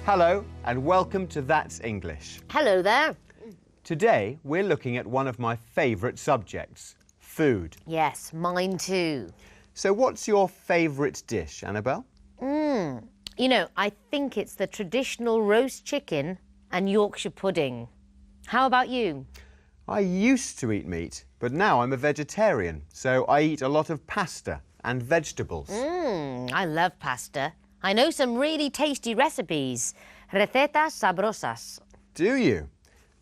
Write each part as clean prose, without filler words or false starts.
Hello and welcome to That's English. Hello there. Today we're looking at one of my favourite subjects, food. Yes, mine too. So what's your favourite dish, Annabelle? You know, I think it's the traditional roast chicken and Yorkshire pudding. How about you? I used to eat meat, but now I'm a vegetarian, so I eat a lot of pasta and vegetables. I love pasta. I know some really tasty recipes. Recetas sabrosas. Do you?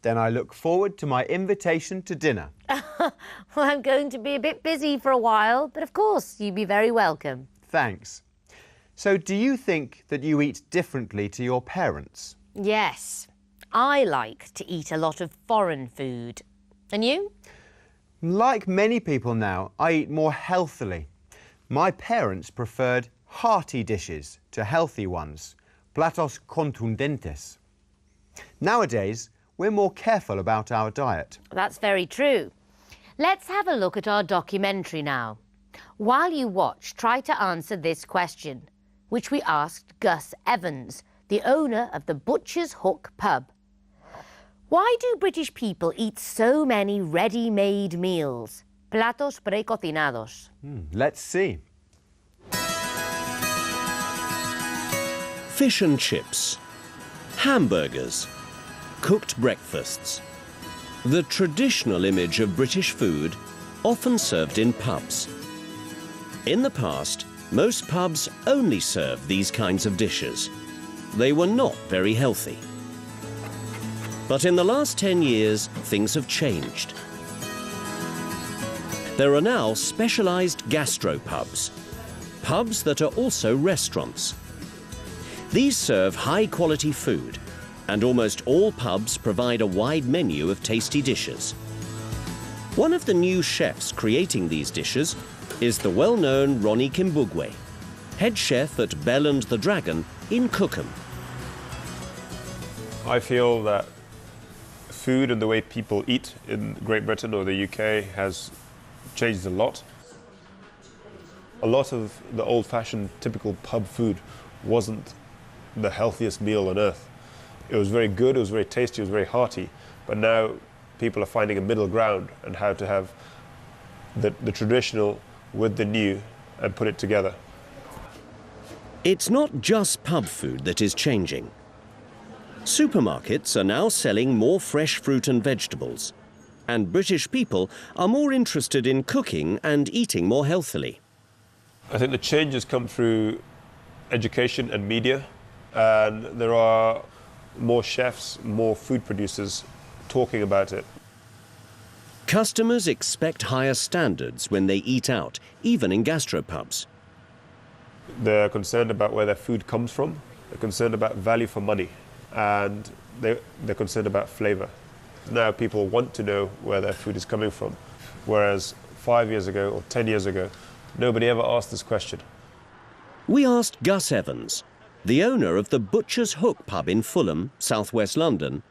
Then I look forward to my invitation to dinner. Well, I'm going to be a bit busy for a while, but of course, you'd be very welcome. Thanks. So do you think that you eat differently to your parents? Yes, I like to eat a lot of foreign food. And you? Like many people now, I eat more healthily. My parents preferred hearty dishes to healthy ones, platos contundentes. Nowadays, we're more careful about our diet. That's very true. Let's have a look at our documentary now. While you watch, try to answer this question, which we asked Gus Evans, the owner of the Butcher's Hook pub. Why do British people eat so many ready-made meals? Platos precocinados. Let's see. Fish and chips, hamburgers, cooked breakfasts. The traditional image of British food, often served in pubs. In the past, most pubs only served these kinds of dishes. They were not very healthy. But in the last 10 years, things have changed. There are now specialised gastropubs, pubs that are also restaurants. These serve high-quality food, and almost all pubs provide a wide menu of tasty dishes. One of the new chefs creating these dishes is the well-known Ronnie Kimbugwe, head chef at Bell and the Dragon in Cookham. I feel that food and the way people eat in Great Britain or the UK has changed a lot. A lot of the old-fashioned typical pub food wasn't the healthiest meal on earth. It was very good, it was very tasty, it was very hearty, but now people are finding a middle ground and how to have the traditional with the new and put it together. It's not just pub food that is changing. Supermarkets are now selling more fresh fruit and vegetables, and British people are more interested in cooking and eating more healthily. I think the changes come through education and media, and there are more chefs, more food producers talking about it. Customers expect higher standards when they eat out, even in gastropubs. They're concerned about where their food comes from, they're concerned about value for money, and they're concerned about flavour. Now people want to know where their food is coming from, whereas 5 years ago or 10 years ago, nobody ever asked this question. We asked Gus Evans, the owner of the Butcher's Hook pub in Fulham, southwest London,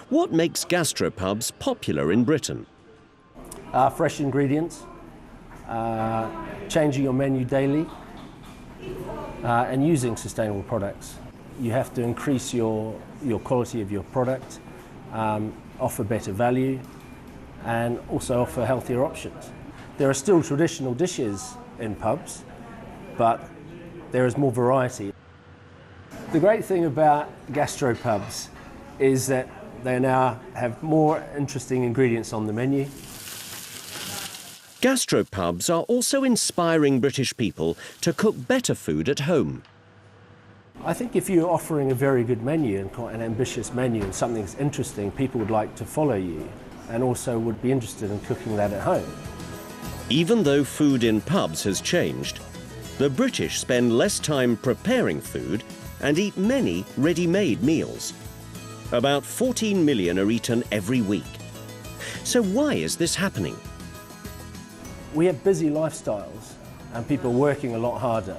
what makes gastropubs popular in Britain? Fresh ingredients, changing your menu daily, and using sustainable products. You have to increase your quality of your product, offer better value, and also offer healthier options. There are still traditional dishes in pubs, but there is more variety. The great thing about gastropubs is that they now have more interesting ingredients on the menu. Gastropubs are also inspiring British people to cook better food at home. I think if you're offering a very good menu and quite an ambitious menu and something that's interesting, people would like to follow you and also would be interested in cooking that at home. Even though food in pubs has changed, the British spend less time preparing food and eat many ready-made meals. About 14 million are eaten every week. So why is this happening? We have busy lifestyles and people are working a lot harder.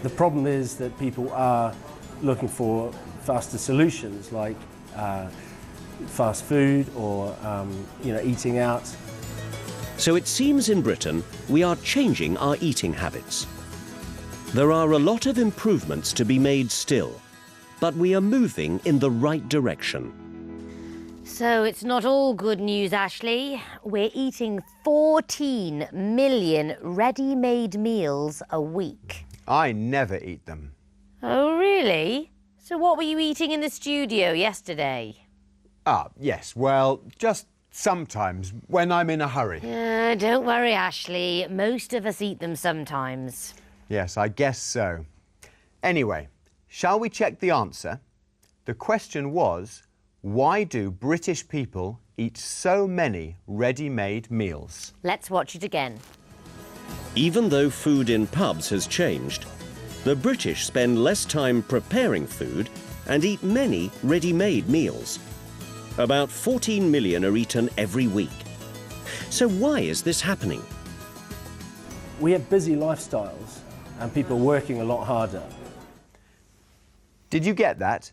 The problem is that people are looking for faster solutions like fast food or eating out. So it seems in Britain we are changing our eating habits. There are a lot of improvements to be made still, but we are moving in the right direction. So it's not all good news, Ashley. We're eating 14 million ready-made meals a week. I never eat them. Oh, really? So what were you eating in the studio yesterday? Yes, well, just sometimes, when I'm in a hurry. Don't worry, Ashley. Most of us eat them sometimes. Yes, I guess so. Anyway, shall we check the answer? The question was, why do British people eat so many ready-made meals? Let's watch it again. Even though food in pubs has changed, the British spend less time preparing food and eat many ready-made meals. About 14 million are eaten every week. So why is this happening? We have busy lifestyles and people working a lot harder. Did you get that?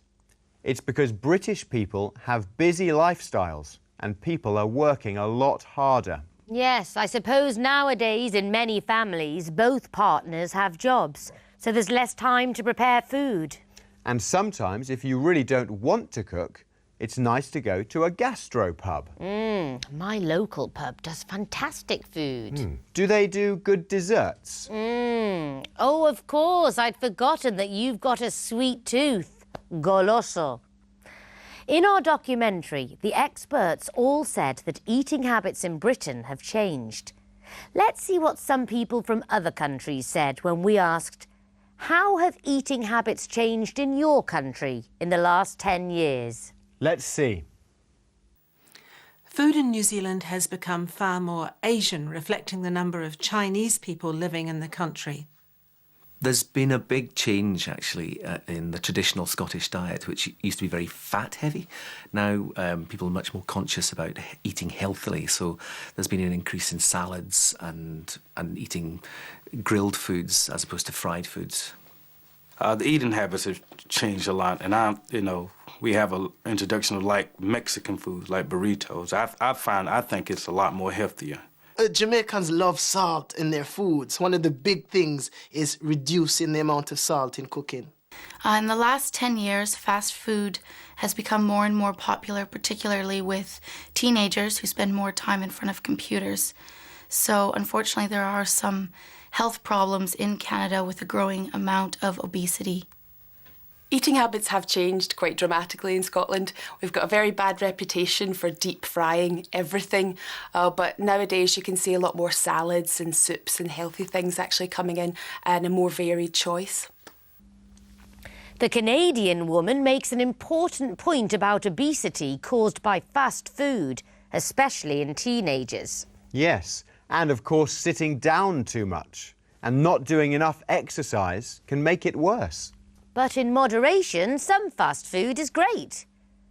It's because British people have busy lifestyles and people are working a lot harder. Yes, I suppose nowadays in many families, both partners have jobs, so there's less time to prepare food. And sometimes, if you really don't want to cook, it's nice to go to a gastropub. My local pub does fantastic food. Do they do good desserts? Oh, of course, I'd forgotten that you've got a sweet tooth. Goloso. In our documentary, the experts all said that eating habits in Britain have changed. Let's see what some people from other countries said when we asked, how have eating habits changed in your country in the last 10 years? Let's see. Food in New Zealand has become far more Asian, reflecting the number of Chinese people living in the country. There's been a big change, actually, in the traditional Scottish diet, which used to be very fat-heavy. Now people are much more conscious about eating healthily, so there's been an increase in salads and eating grilled foods as opposed to fried foods. The eating habits have changed a lot, and we have an introduction of like Mexican food, like burritos. I think it's a lot more healthier. Jamaicans love salt in their foods. One of the big things is reducing the amount of salt in cooking. In the last 10 years, fast food has become more and more popular, particularly with teenagers who spend more time in front of computers. So, unfortunately, there are some health problems in Canada with a growing amount of obesity. Eating habits have changed quite dramatically in Scotland. We've got a very bad reputation for deep frying everything, but nowadays you can see a lot more salads and soups and healthy things actually coming in and a more varied choice. The Canadian woman makes an important point about obesity caused by fast food, especially in teenagers. Yes, and of course sitting down too much and not doing enough exercise can make it worse. But in moderation, some fast food is great.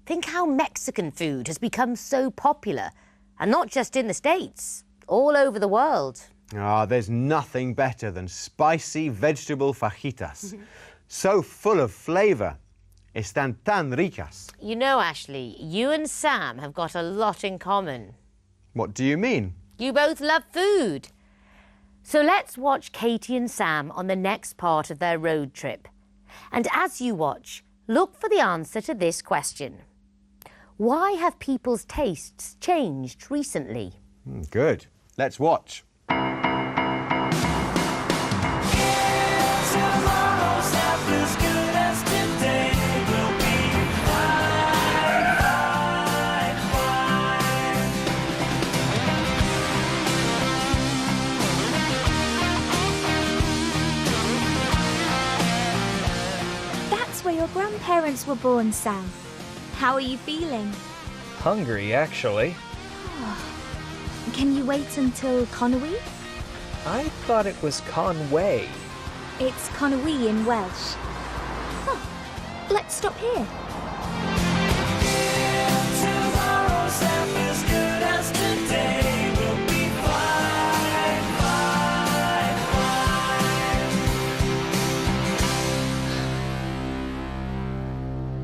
Think how Mexican food has become so popular, and not just in the States, all over the world. There's nothing better than spicy vegetable fajitas. So full of flavour. Están tan ricas. You know, Ashley, you and Sam have got a lot in common. What do you mean? You both love food. So let's watch Katie and Sam on the next part of their road trip. And as you watch, look for the answer to this question. Why have people's tastes changed recently? Good. Let's watch. Where your grandparents were born, Sam. How are you feeling? Hungry, actually. Can you wait until Conwy? I thought it was Conway. It's Conwy in Welsh. Oh, let's stop here.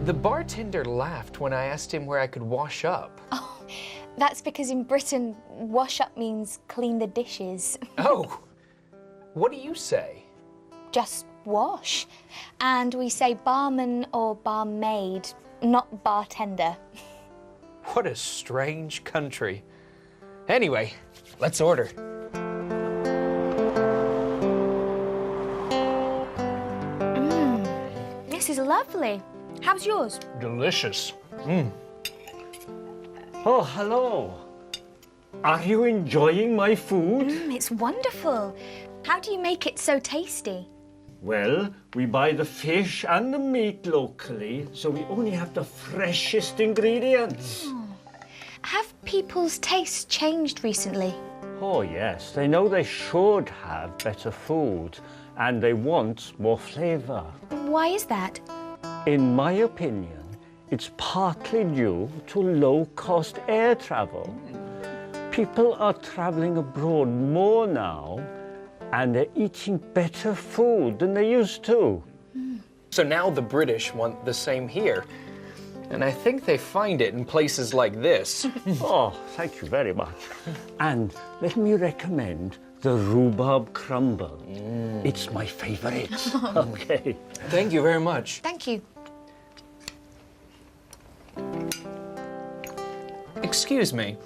The bartender laughed when I asked him where I could wash up. Oh, that's because in Britain, wash up means clean the dishes. Oh, what do you say? Just wash. And we say barman or barmaid, not bartender. What a strange country. Anyway, let's order. This is lovely. How's yours? Delicious. Oh, hello. Are you enjoying my food? It's wonderful. How do you make it so tasty? Well, we buy the fish and the meat locally, so we only have the freshest ingredients. Have people's tastes changed recently? Oh, yes. They know they should have better food, and they want more flavour. Why is that? In my opinion, it's partly due to low-cost air travel. People are travelling abroad more now, and they're eating better food than they used to. So now the British want the same here. And I think they find it in places like this. Oh, thank you very much. And let me recommend the rhubarb crumble. It's my favourite. Okay. Thank you very much. Thank you. Excuse me.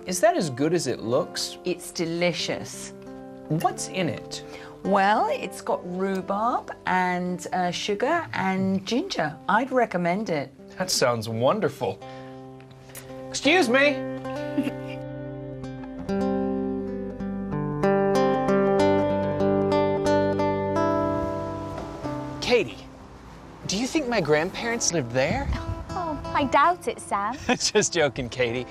Is that as good as it looks? It's delicious. What's in it? Well, it's got rhubarb and sugar and ginger. I'd recommend it. That sounds wonderful. Excuse me. Katie, do you think my grandparents lived there? Oh, I doubt it, Sam. Just joking, Katie.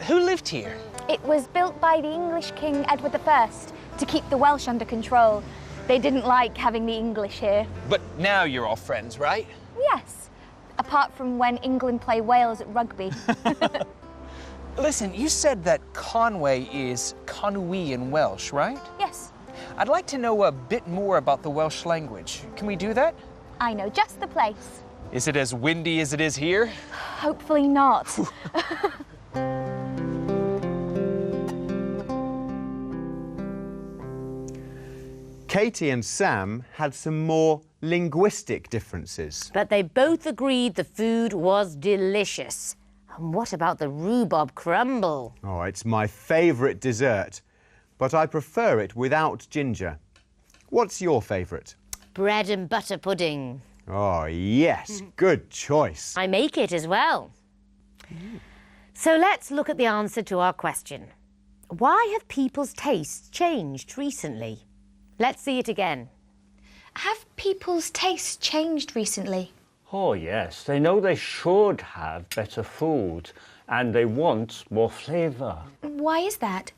Who lived here? It was built by the English King Edward I to keep the Welsh under control. They didn't like having the English here. But now you're all friends, right? Yes, apart from when England play Wales at rugby. Listen, you said that Conway is Conwy in Welsh, right? Yes. I'd like to know a bit more about the Welsh language. Can we do that? I know just the place. Is it as windy as it is here? Hopefully not. Katie and Sam had some more linguistic differences. But they both agreed the food was delicious. And what about the rhubarb crumble? Oh, it's my favourite dessert, but I prefer it without ginger. What's your favourite? Bread and butter pudding. Oh, yes, good choice. I make it as well. So let's look at the answer to our question. Why have people's tastes changed recently? Let's see it again. Have people's tastes changed recently? Oh, yes. They know they should have better food, and they want more flavour. Why is that?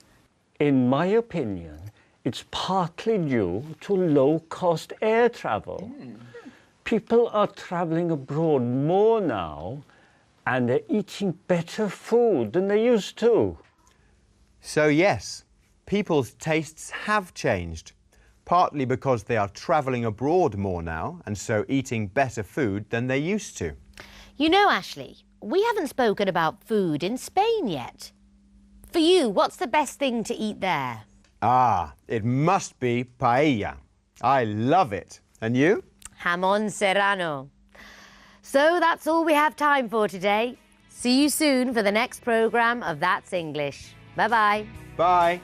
In my opinion, it's partly due to low-cost air travel. People are travelling abroad more now, and they're eating better food than they used to. So yes, people's tastes have changed, partly because they are travelling abroad more now and so eating better food than they used to. You know, Ashley, we haven't spoken about food in Spain yet. For you, what's the best thing to eat there? Ah, it must be paella. I love it. And you? Jamón serrano. So that's all we have time for today. See you soon for the next programme of That's English. Bye-bye. Bye.